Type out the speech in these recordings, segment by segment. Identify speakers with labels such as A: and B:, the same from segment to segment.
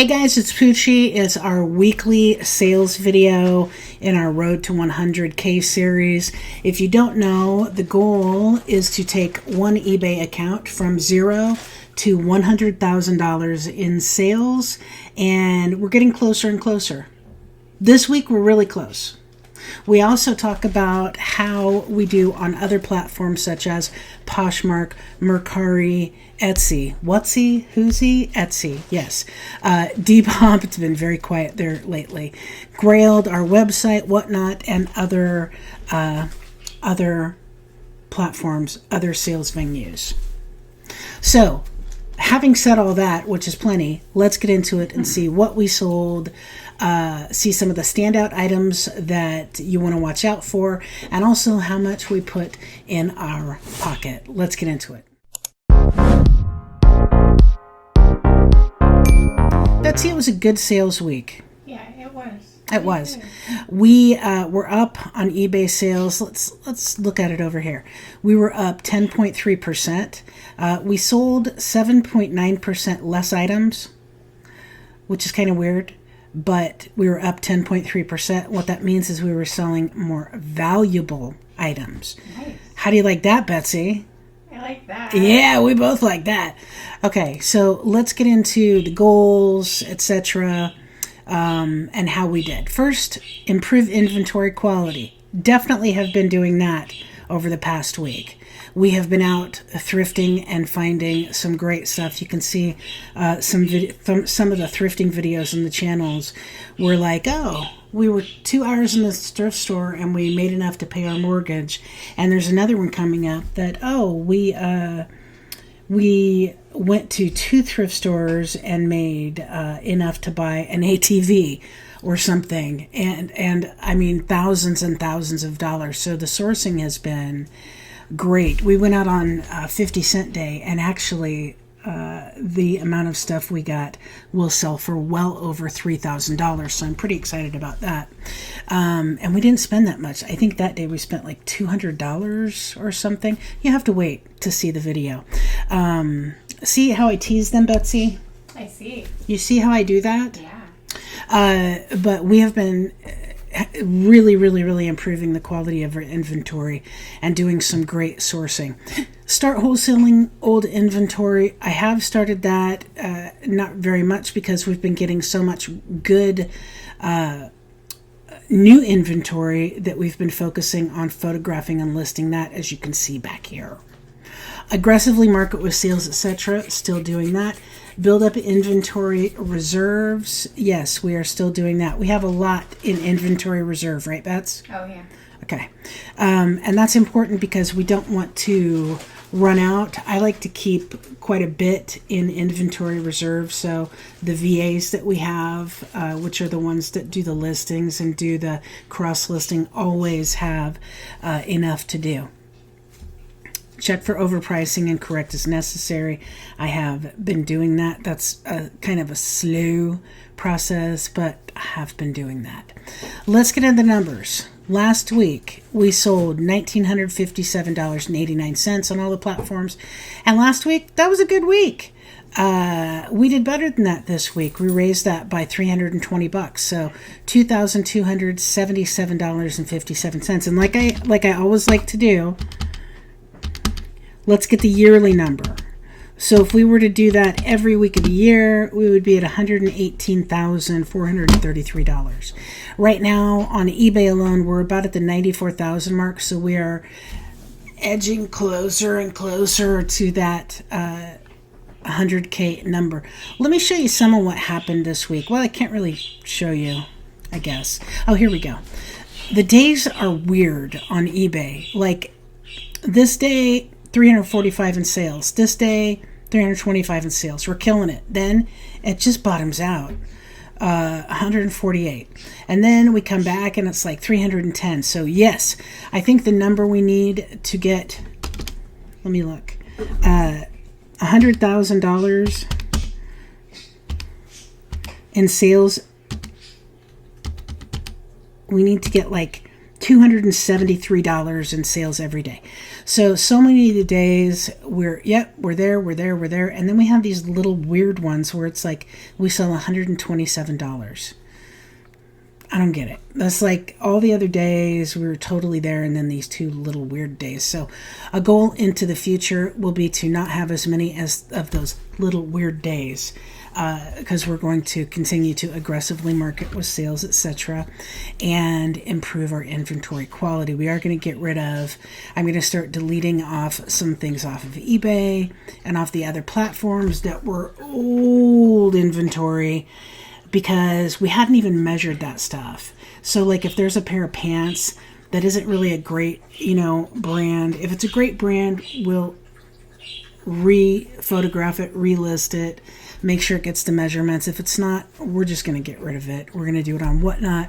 A: Hey guys, it's Poochie. It's our weekly sales video in our Road to 100K series. If you don't know, the goal is to take one eBay account from zero to $100,000 in sales, and we're getting closer and closer. This week, we're really close. We also talk about how we do on other platforms such as Poshmark, Mercari, Etsy. Whatsy? Who'sy? Etsy. Yes. Depop, it's been very quiet there lately. Grailed, our website, whatnot, and other platforms, other sales venues. So, having said all that, which is plenty, let's get into it and see what we sold, see some of the standout items that you want to watch out for, and also how much we put in our pocket. Let's get into it. Betsy, it was a good sales week.
B: Yeah, it was.
A: It was. We were up on eBay sales. Let's look at it over here. We were up 10.3%. We sold 7.9% less items, which is kind of weird, but we were up 10.3%. What that means is we were selling more valuable items.
B: Nice.
A: How do you like that, Betsy?
B: I like that.
A: Yeah, we both like that. Okay, so let's get into the goals, etc., and how we did. First, improve inventory quality. Definitely have been doing that over the past week. We have been out thrifting and finding some great stuff. You can see some of the thrifting videos in the channels. We're like, oh, we were 2 hours in the thrift store and we made enough to pay our mortgage. And there's another one coming up that, we went to 2 thrift stores and made enough to buy an ATV or something. And I mean, thousands and thousands of dollars. So the sourcing has been great. We went out on 50 cent day, and actually the amount of stuff we got will sell for well over $3,000. So I'm pretty excited about that. And we didn't spend that much. I think that day we spent like $200 or something. You have to wait to see the video. See how I tease them, Betsy?
B: I see.
A: You see how I do that?
B: Yeah.
A: But we have been really improving the quality of our inventory and doing some great sourcing. Start wholesaling old inventory. I have started that, not very much because we've been getting so much good new inventory that we've been focusing on photographing and listing that, as you can see back here. Aggressively market with sales, etc. Still doing that. Build up inventory reserves. Yes, we are still doing that. We have a lot in inventory reserve, right, Bets?
B: Oh, yeah.
A: Okay. And that's important because we don't want to run out. I like to keep quite a bit in inventory reserve. So the VAs that we have, which are the ones that do the listings and do the cross-listing, always have enough to do. Check for overpricing and correct as necessary. I have been doing that. That's kind of a slow process, but I have been doing that. Let's get into the numbers. Last week, we sold $1,957.89 on all the platforms. And last week, that was a good week. We did better than that this week. We raised that by $320, so $2,277.57. And like I always like to do, let's get the yearly number. So if we were to do that every week of the year, we would be at $118,433. Right now on eBay alone, we're about at the 94,000 mark. So we are edging closer and closer to that 100K number. Let me show you some of what happened this week. Well, I can't really show you, I guess. Oh, here we go. The days are weird on eBay. Like this day, 345 in sales. This day, 325 in sales. We're killing it. Then it just bottoms out. 148. And then we come back and it's like 310. So yes, I think the number we need to get, let me look, $100,000 in sales, we need to get like $273 in sales every day. So many of the days we're there. And then we have these little weird ones where it's like we sell $127. I don't get it. That's like all the other days we were totally there, and then these two little weird days. So a goal into the future will be to not have as many of those little weird days, because we're going to continue to aggressively market with sales, etc., and improve our inventory quality. We are going to get rid of, I'm going to start deleting off some things off of eBay and off the other platforms that were old inventory, because we hadn't even measured that stuff. So like if there's a pair of pants that isn't really a great, brand, if it's a great brand, we'll re-photograph it, relist it, make sure it gets the measurements. If it's not, we're just going to get rid of it. We're going to do it on Whatnot,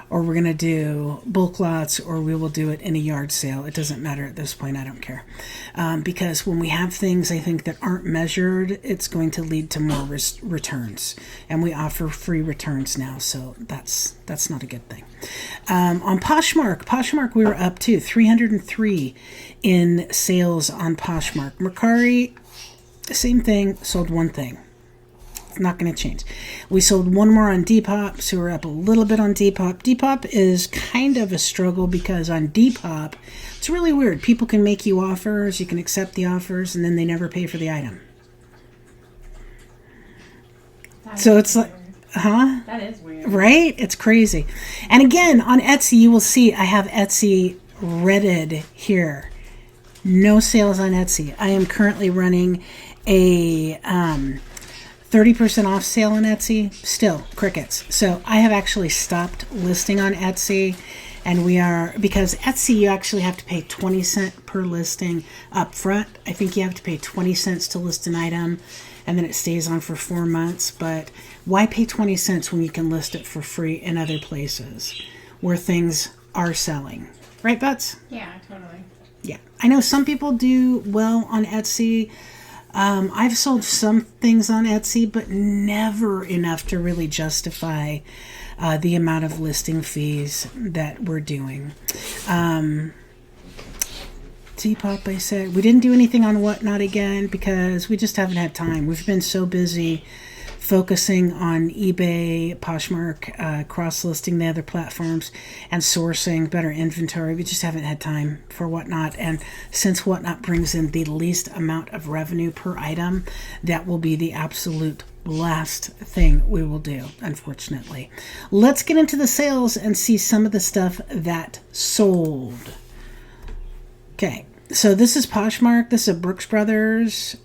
A: or we're going to do bulk lots, or we will do it in a yard sale. It doesn't matter at this point. I don't care. Because when we have things, I think, that aren't measured, it's going to lead to more returns. And we offer free returns now, so that's not a good thing. On Poshmark, we were up to 303 in sales on Poshmark. Mercari, same thing, sold one thing. Not going to change. We sold one more on Depop, so we're up a little bit on Depop. Depop is kind of a struggle because on Depop, it's really weird. People can make you offers, you can accept the offers, and then they never pay for the item. So it's like, huh?
B: That is weird.
A: Right? It's crazy. And again, on Etsy, you will see I have Etsy redded here. No sales on Etsy. I am currently running a 30% off sale on Etsy. Still crickets. So I have actually stopped listing on Etsy, and because Etsy, you actually have to pay 20 cents per listing up front. I think you have to pay 20 cents to list an item, and then it stays on for 4 months. But why pay 20 cents when you can list it for free in other places where things are selling? Right, Butts?
B: Yeah, totally.
A: Yeah. I know some people do well on Etsy. I've sold some things on Etsy, but never enough to really justify the amount of listing fees that we're doing. Depop, I said. We didn't do anything on Whatnot again because we just haven't had time. We've been so busy focusing on eBay, Poshmark, cross-listing the other platforms, and sourcing better inventory. We just haven't had time for Whatnot. And since Whatnot brings in the least amount of revenue per item, that will be the absolute last thing we will do, unfortunately. Let's get into the sales and see some of the stuff that sold. Okay, so this is Poshmark. This is a Brooks Brothers.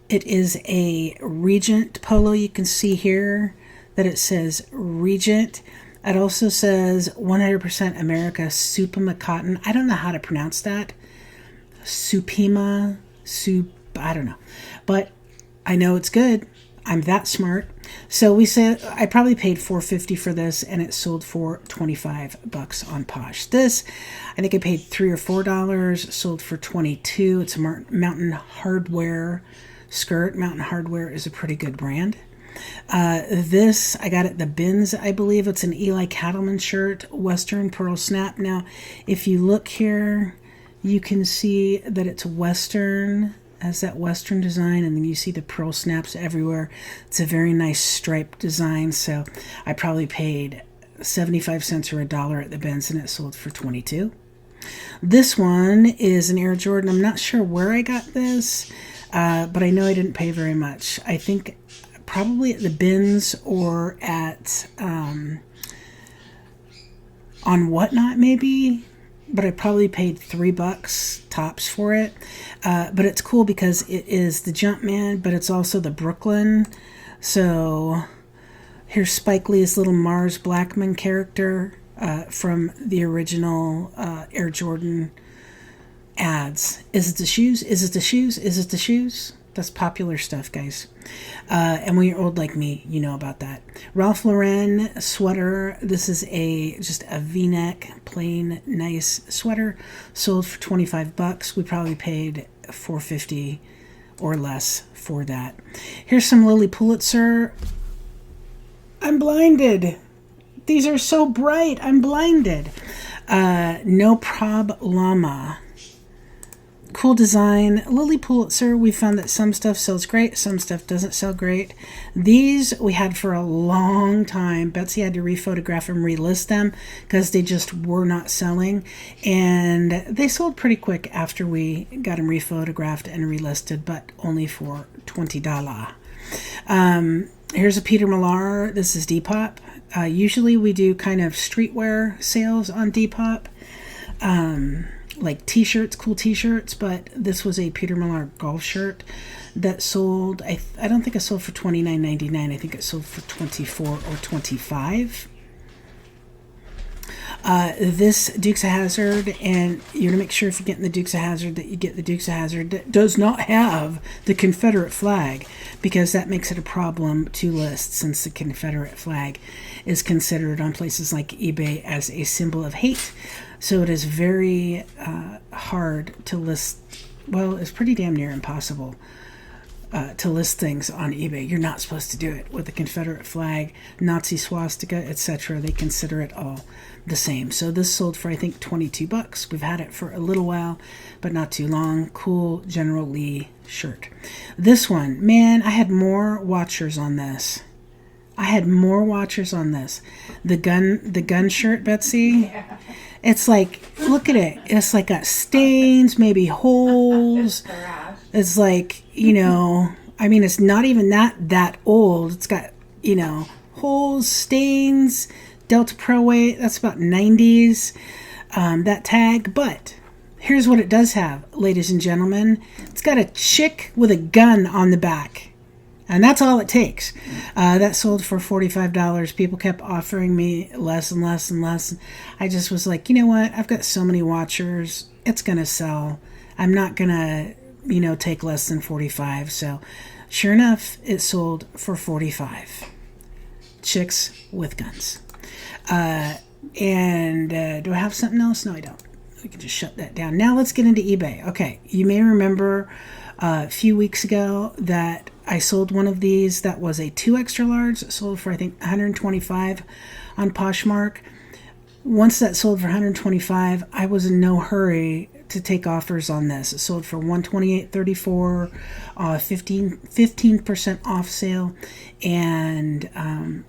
A: It is a Regent polo. You can see here that it says Regent. It also says 100% America Supima cotton. I don't know how to pronounce that. Supima, I don't know. But I know it's good. I'm that smart. So we said I probably paid $4.50 for this, and it sold for $25 on Posh. This, I think I paid $3 or $4. Sold for $22. It's a Mountain Hardwear skirt. Mountain Hardwear is a pretty good brand. This I got at the Bins, I believe. It's an Eli Cattleman shirt, Western pearl snap. Now, if you look here, you can see that it's Western, has that Western design, and then you see the pearl snaps everywhere. It's a very nice striped design, so I probably paid 75 cents or $1 at the Bins, and it sold for $22. This one is an Air Jordan. I'm not sure where I got this, but I know I didn't pay very much. I think probably at the Bins or at on Whatnot maybe, but I probably paid $3 tops for it. But it's cool because it is the Jumpman, but it's also the Brooklyn. So here's Spike Lee's little Mars Blackman character from the original Air Jordan ads. Is it the shoes? Is it the shoes? Is it the shoes? That's popular stuff, guys. And when you're old like me, you know about that. Ralph Lauren sweater. This is just a V-neck, plain, nice sweater. Sold for $25. We probably paid $4.50 or less for that. Here's some Lily Pulitzer. I'm blinded. These are so bright. I'm blinded. No Prob Llama. Cool design. Lily Pulitzer, we found that some stuff sells great, some stuff doesn't sell great. These we had for a long time. Betsy had to rephotograph and relist them because they just were not selling. And they sold pretty quick after we got them rephotographed and relisted, but only for $20. Here's a Peter Millar. This is Depop. Usually we do kind of streetwear sales on Depop. Like t-shirts, cool t-shirts, but this was a Peter Millar golf shirt that sold, I don't think it sold for $29.99. I think it sold for $24 or $25. This Dukes of Hazzard, and you're to make sure if you're getting the Dukes of Hazzard that you get the Dukes of Hazzard that does not have the Confederate flag, because that makes it a problem to list, since the Confederate flag is considered on places like eBay as a symbol of hate. So it is very hard to list. Well, it's pretty damn near impossible to list things on eBay. You're not supposed to do it with the Confederate flag, Nazi swastika, etc. They consider it all the same. So this sold for, I think, $22. We've had it for a little while, but not too long. Cool General Lee shirt. This one, man, I had more watchers on this. The gun shirt, Betsy. Yeah. It's like, look at it. It's like got stains, maybe holes. It's like, I mean, it's not even that old. It's got, holes, stains, Delta Pro weight. That's about 90s, that tag. But here's what it does have, ladies and gentlemen. It's got a chick with a gun on the back. And that's all it takes. That sold for $45. People kept offering me less and less and less. I just was like, you know what? I've got so many watchers. It's going to sell. I'm not going to, take less than $45. So sure enough, it sold for $45. Chicks with guns. And do I have something else? No, I don't. We can just shut that down. Now let's get into eBay. Okay, you may remember a few weeks ago that I sold one of these that was a 2 extra large. It sold for, I think, $125 on Poshmark. Once that sold for $125, I was in no hurry to take offers on this. It sold for $128.34, 15% off sale, and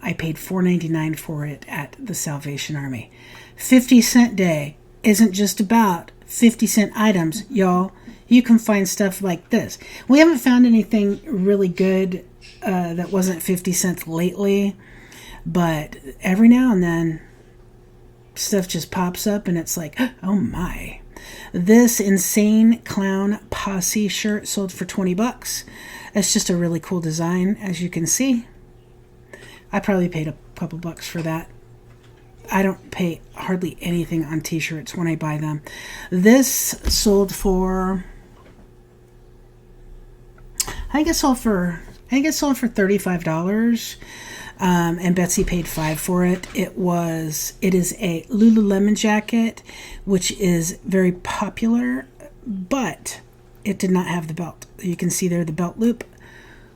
A: I paid $4.99 for it at the Salvation Army. 50-cent day isn't just about 50-cent items, y'all. You can find stuff like this. We haven't found anything really good that wasn't 50 cents lately, but every now and then stuff just pops up and it's like, oh my. This Insane Clown Posse shirt sold for $20. It's just a really cool design, as you can see. I probably paid a couple bucks for that. I don't pay hardly anything on t-shirts when I buy them. This sold for, I think it sold for $35. And Betsy paid $5 for it. It is a Lululemon jacket, which is very popular, but it did not have the belt. You can see there the belt loop.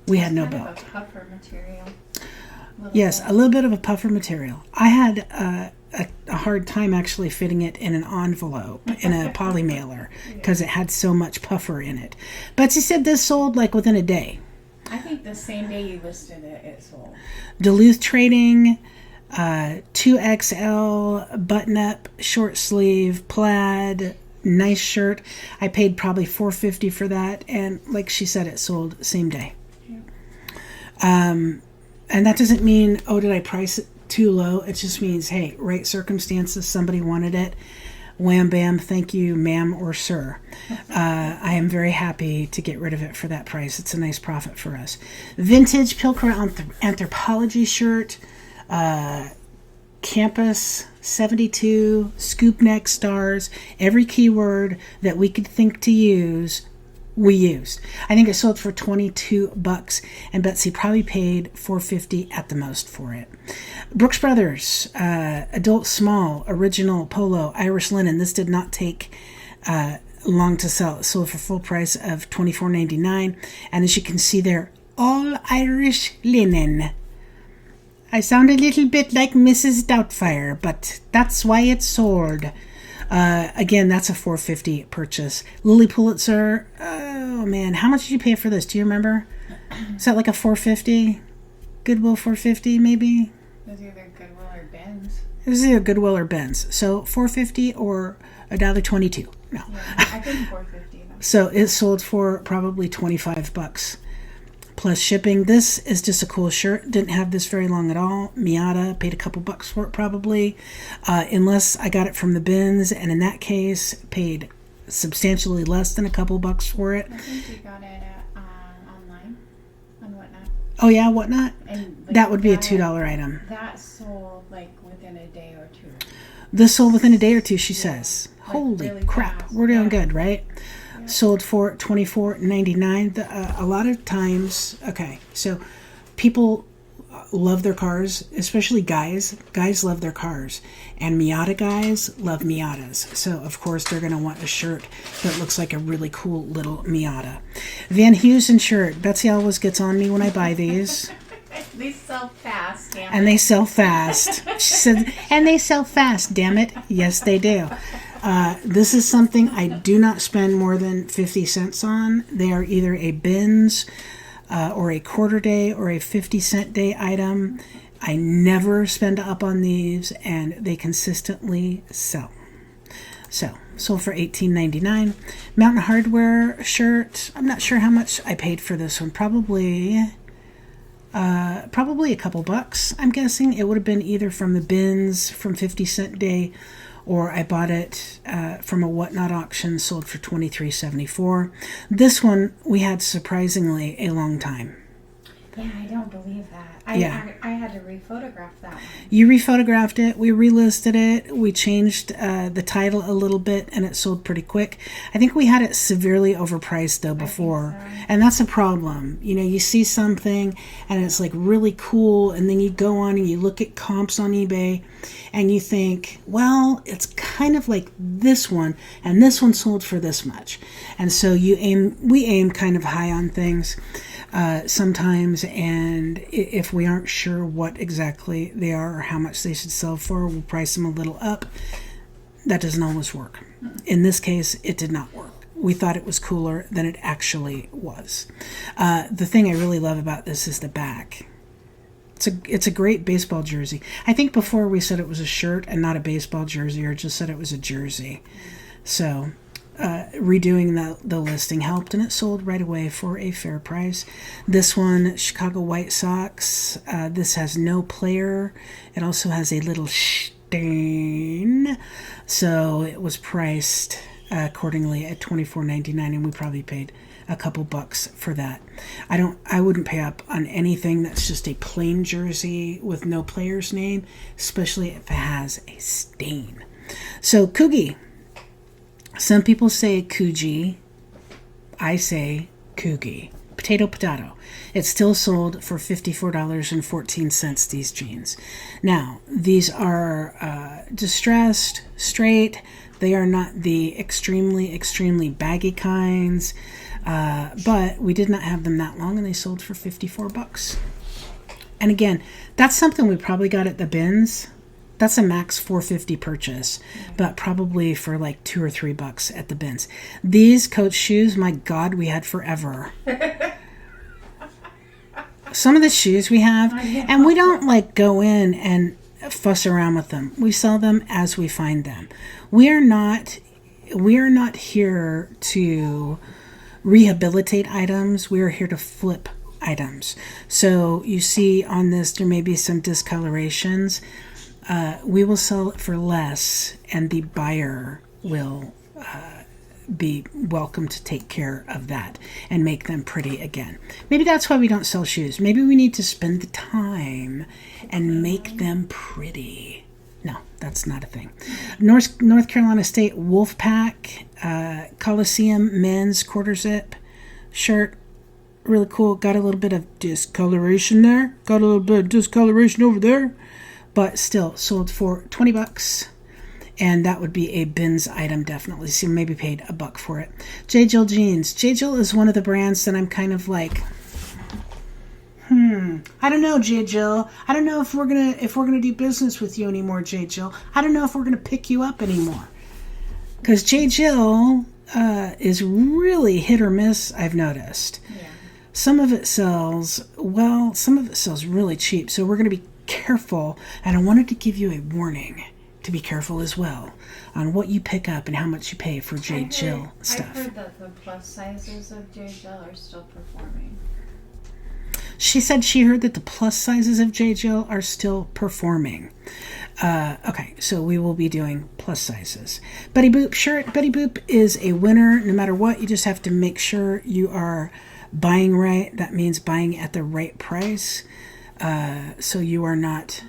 A: We had no belt.
B: A puffer material.
A: Yes, a little bit of a puffer material. I had a hard time actually fitting it in an envelope, in a poly mailer, because it had so much puffer in it. Betsy said this sold like within a day.
B: I think the same day you listed it, it sold.
A: Duluth Trading, 2XL, button-up, short sleeve, plaid, nice shirt. I paid probably $4.50 for that, and like she said, it sold same day. Yeah. And that doesn't mean, oh, did I price it too low? It just means, hey, right circumstances, somebody wanted it. Wham, bam, thank you, ma'am or sir. I am very happy to get rid of it for that price. It's a nice profit for us. Vintage Pilcra Anthropology shirt. Campus 72, scoop neck stars. Every keyword that we could think to use, we used. I think it sold for $22, and Betsy probably paid $4.50 at the most for it. Brooks Brothers, adult small, original polo, Irish linen. This did not take long to sell. It sold for full price of $24.99, and as you can see there, all Irish linen. I sound a little bit like Mrs. Doubtfire, but that's why it sold. Again, that's a $4.50 purchase. Lily Pulitzer, oh man, how much did you pay for this? Do you remember? Is that like a $4.50? Goodwill $4.50 maybe?
B: It was either Goodwill or Ben's.
A: It was either Goodwill or Ben's. So $4.50 or $1.22. No.
B: Yeah, I think $4.50.
A: So it sold for probably $25 plus shipping. This is just a cool shirt. Didn't have this very long at all. Miata, paid a couple bucks for it probably, unless I got it from the bins, and in that case paid substantially less than a couple bucks for it.
B: I think you got it at, online on Whatnot.
A: Oh yeah, Whatnot?
B: And
A: That would be a $2 item.
B: That sold like within a day or two.
A: This sold within a day or two, she says.
B: Like
A: Holy
B: really
A: crap,
B: fast.
A: we're doing
B: Yeah.
A: good, right?
B: Yeah.
A: Sold for $24.99. A lot of times, okay, so people love their cars, especially guys. Guys love their cars, and Miata guys love Miatas. So of course they're going to want a shirt that looks like a really cool little Miata. Van Heusen shirt. Betsy always gets on me when I buy these.
B: They sell fast, damn
A: And they sell fast. She said, and they sell fast, damn it. Yes, they do. This is something I do not spend more than 50 cents on. They are either a bins or a quarter day or a 50-cent day item. I never spend up on these, and they consistently sell. So, sold for $18.99. Mountain Hardwear shirt. I'm not sure how much I paid for this one. Probably a couple bucks. I'm guessing it would have been either from the bins from 50-cent day, or I bought it from a Whatnot auction, sold for $23.74. This one we had surprisingly a long time.
B: Yeah, I don't believe that. I had to rephotograph that one.
A: You rephotographed it, we relisted it, we changed the title a little bit, and it sold pretty quick. I think we had it severely overpriced though before, and that's a problem. You know, you see something and it's like really cool, and then you go on and you look at comps on eBay and you think, well, it's kind of like this one, and this one sold for this much. And so we aim kind of high on things sometimes, and if we aren't sure what exactly they are or how much they should sell for, we'll price them a little up. That doesn't always work. In this case, it did not work. We thought it was cooler than it actually was. The thing I really love about this is the back. It's a great baseball jersey. I think before we said it was a shirt and not a baseball jersey, or just said it was a jersey. So redoing the listing helped, and it sold right away for a fair price. This one, Chicago White Sox. This has no player. It also has a little stain. So it was priced accordingly at $24.99, and we probably paid a couple bucks for that. I wouldn't pay up on anything that's just a plain jersey with no player's name, especially if it has a stain. So Coogie. Some people say Coogee. I say Coogie. Potato. It's still sold for $54.14, these jeans. Now, these are distressed, straight. They are not the extremely baggy kinds. But we did not have them that long, and they sold for $54. And again, that's something we probably got at the bins. That's a max $4.50 purchase, but probably for like $2 or $3 at the bins. These Coach shoes, my God, we had forever. Some of the shoes we have, and we don't like go in and fuss around with them. We sell them as we find them. We are not here to rehabilitate items. We are here to flip items. So you see on this, there may be some discolorations. We will sell it for less, and the buyer will be welcome to take care of that and make them pretty again. Maybe that's why we don't sell shoes. Maybe we need to spend the time and make them pretty. No, that's not a thing. North Carolina State Wolfpack Coliseum men's quarter zip shirt. Really cool. Got a little bit of discoloration there. Got a little bit of discoloration over there. But still sold for $20, and that would be a bins item definitely. So maybe paid $1 for it. J. Jill jeans. J. Jill is one of the brands that I'm kind of like, I don't know, J. Jill. I don't know if we're gonna do business with you anymore, J. Jill. I don't know if we're gonna pick you up anymore. Because J. Jill is really hit or miss, I've noticed.
B: Yeah.
A: Some of it sells well, some of it sells really cheap. So we're going to be careful. And I wanted to give you a warning to be careful as well on what you pick up and how much you pay for J. Jill stuff.
B: I've heard that the plus sizes of J. Jill are still performing.
A: She said she heard that the plus sizes of J. Jill are still performing. Okay, so we will be doing plus sizes. Betty Boop shirt. Betty Boop is a winner no matter what. You just have to make sure you are buying right. That means buying at the right price. So you are not...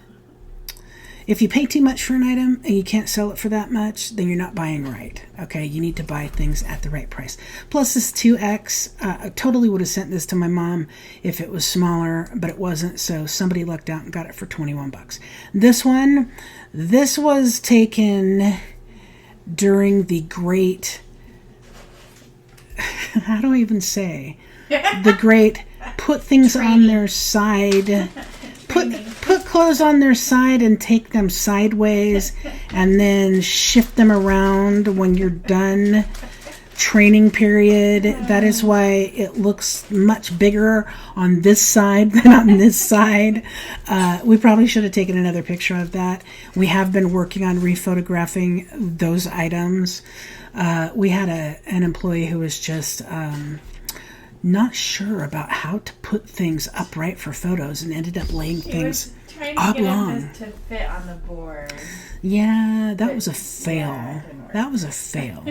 A: If you pay too much for an item and you can't sell it for that much, then you're not buying right. Okay, you need to buy things at the right price. Plus this 2X, I totally would have sent this to my mom if it was smaller, but it wasn't, so somebody lucked out and got it for 21 bucks. This one, this was taken during the great, how do I even say? The great put things on their side, put clothes on their side and take them sideways and then shift them around when you're done training period. That is why it looks much bigger on this side than on this side. We probably should have taken another picture of that. We have been working on rephotographing those items. We had an employee who was just not sure about how to put things upright for photos and ended up laying things oblong
B: to fit on the board.
A: Yeah, that was a fail. That was a fail.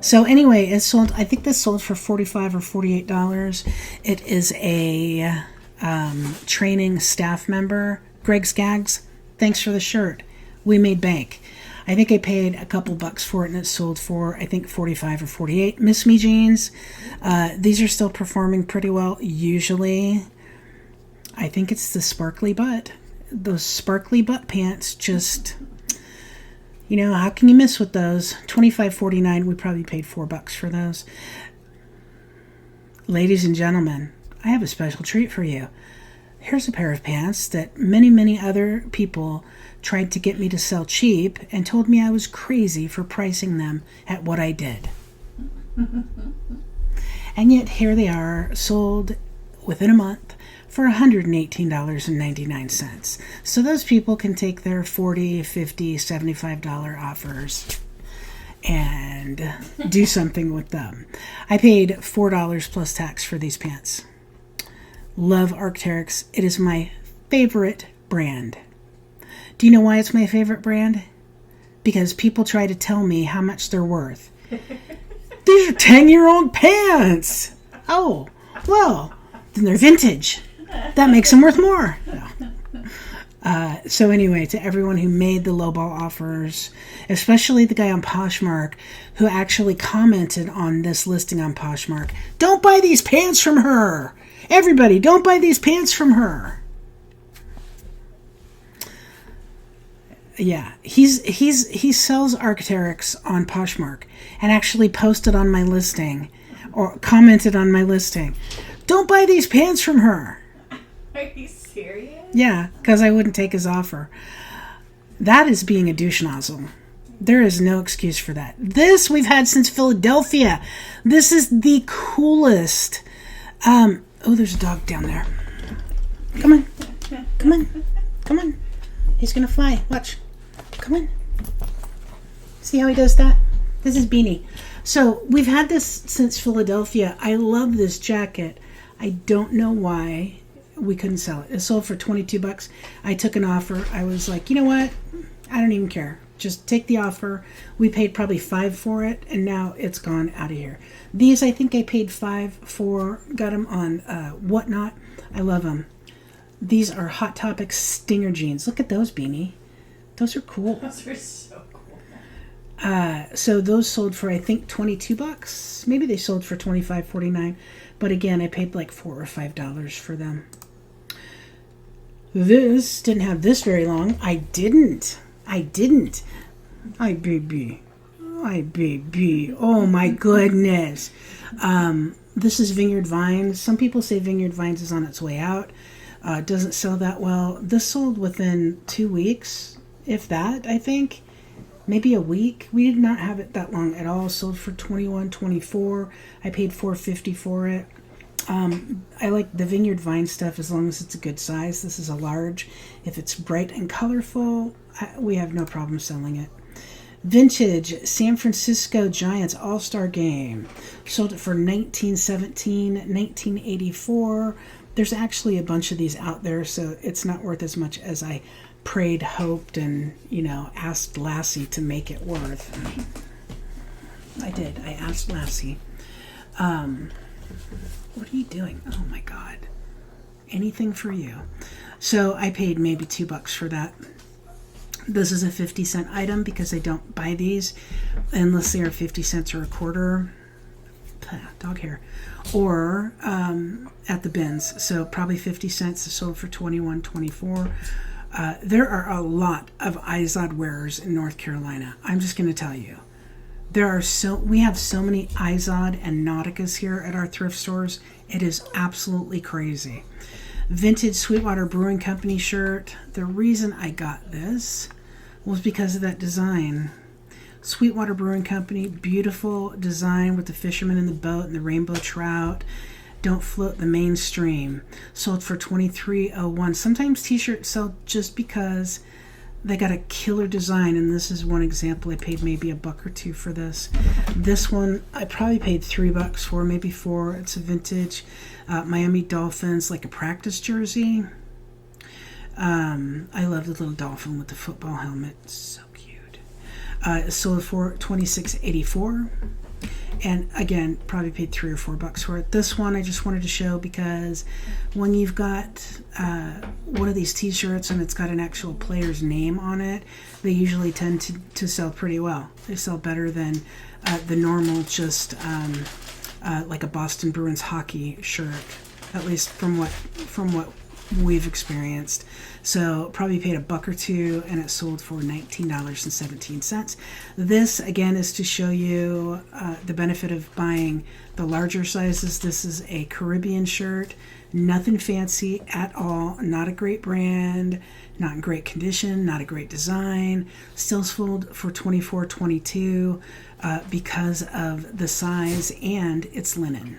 A: So anyway, it sold. I think this sold for $45 or $48. It is a training staff member, Greg Skaggs. Thanks for the shirt. We made bank. I think I paid a couple bucks for it, and it sold for, I think, $45 or $48. Miss Me jeans. These are still performing pretty well. Usually, I think it's the sparkly butt. Those sparkly butt pants just, you know, how can you miss with those? $25.49. We probably paid $4 for those. Ladies and gentlemen, I have a special treat for you. Here's a pair of pants that many, many other people tried to get me to sell cheap and told me I was crazy for pricing them at what I did. And yet here they are, sold within a month for $118.99. So those people can take their $40, $50, $75 offers and do something with them. I paid $4 plus tax for these pants. Love Arc'teryx. It is my favorite brand. Do you know why it's my favorite brand? Because people try to tell me how much they're worth. These are 10-year-old pants. Oh, well, then they're vintage. That makes them worth more. No. So anyway, to everyone who made the lowball offers, especially the guy on Poshmark who actually commented on this listing on Poshmark, don't buy these pants from her. Everybody, don't buy these pants from her. Yeah, he sells Arc'teryx on Poshmark and actually posted on my listing or commented on my listing. Don't buy these pants from her.
B: Are you serious?
A: Yeah, because I wouldn't take his offer. That is being a douche nozzle. There is no excuse for that. This we've had since Philadelphia. This is the coolest. Oh, there's a dog down there. Come on. Come on. Come on. He's going to fly. Watch. Come on. See how he does that? This is Beanie. So we've had this since Philadelphia. I love this jacket. I don't know why we couldn't sell it. It sold for $22. I took an offer. I was like, you know what? I don't even care. Just take the offer. We paid probably $5 for it, and now it's gone out of here. These, I think I paid $5 for. Got them on Whatnot. I love them. These are Hot Topic Stinger jeans. Look at those, Beanie. Those are cool.
B: Those are so cool.
A: So those sold for, I think, $22. Maybe they sold for $25.49. But again, I paid like $4 or $5 for them. This didn't have this very long. I didn't. Hi, baby. Hi, baby. Oh, my goodness. This is Vineyard Vines. Some people say Vineyard Vines is on its way out. It doesn't sell that well. This sold within 2 weeks, if that, I think. maybe a week. We did not have it that long at all. Sold for $21.24. I paid $4.50 for it. I like the Vineyard Vine stuff as long as it's a good size. This is a large. If it's bright and colorful, we have no problem selling it. Vintage San Francisco Giants All-Star Game. Sold it for $19.17, $19.84. There's actually a bunch of these out there, so it's not worth as much as I prayed, hoped, and, asked Lassie to make it worth. I did. I asked Lassie. What are you doing? Oh my God. Anything for you. So I paid maybe $2 for that. This is a 50-cent item because I don't buy these unless they are 50 cents or a quarter. Dog hair. Or at the bins. So probably 50 cents. Sold for $21.24. There are a lot of Izod wearers in North Carolina. I'm just going to tell you. We have so many Izod and Nauticas here at our thrift stores. It is absolutely crazy. Vintage Sweetwater Brewing Company shirt. The reason I got this was because of that design. Sweetwater Brewing Company, beautiful design with the fisherman in the boat and the rainbow trout. Don't float the mainstream. Sold for $23.01. Sometimes t-shirts sell just because they got a killer design, and this is one example. I paid maybe $1 or $2 for this. This one I probably paid $3 for, maybe $4. It's a vintage Miami Dolphins, like a practice jersey. I love the little dolphin with the football helmet. It's so cute. Sold for $26.84. And again, probably paid $3 or $4 for it. This one I just wanted to show because when you've got one of these t-shirts and it's got an actual player's name on it, they usually tend to sell pretty well. They sell better than the normal just like a Boston Bruins hockey shirt, at least from what we've experienced. So probably paid $1 or $2, and it sold for $19.17. This again is to show you the benefit of buying the larger sizes. This is a Caribbean shirt, nothing fancy at all, not a great brand, not in great condition, not a great design. Still sold for $24.22 because of the size and it's linen.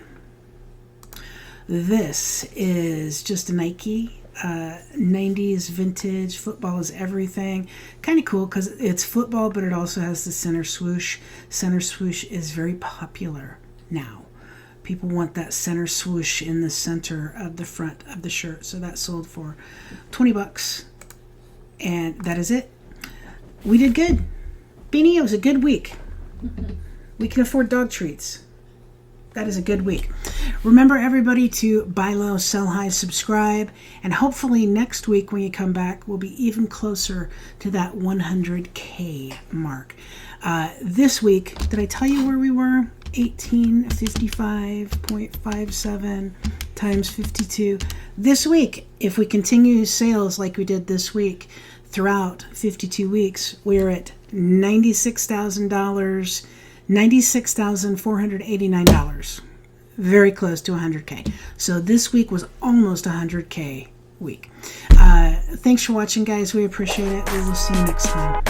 A: This is just a Nike 90s vintage. Football is everything. Kind of cool because it's football, but it also has the center swoosh. Center swoosh is very popular now. People want that center swoosh in the center of the front of the shirt. So that sold for $20. And that is it. We did good. Beanie, it was a good week. We can afford dog treats. That is a good week. Remember, everybody, to buy low, sell high, subscribe, and hopefully next week when you come back, we'll be even closer to that 100K mark. This week, did I tell you where we were? 1855.57 times 52. This week, if we continue sales like we did this week throughout 52 weeks, we're at $96,000. $96,489. Very close to 100K. So this week was almost 100K week. Thanks for watching, guys. We appreciate it. We will see you next time.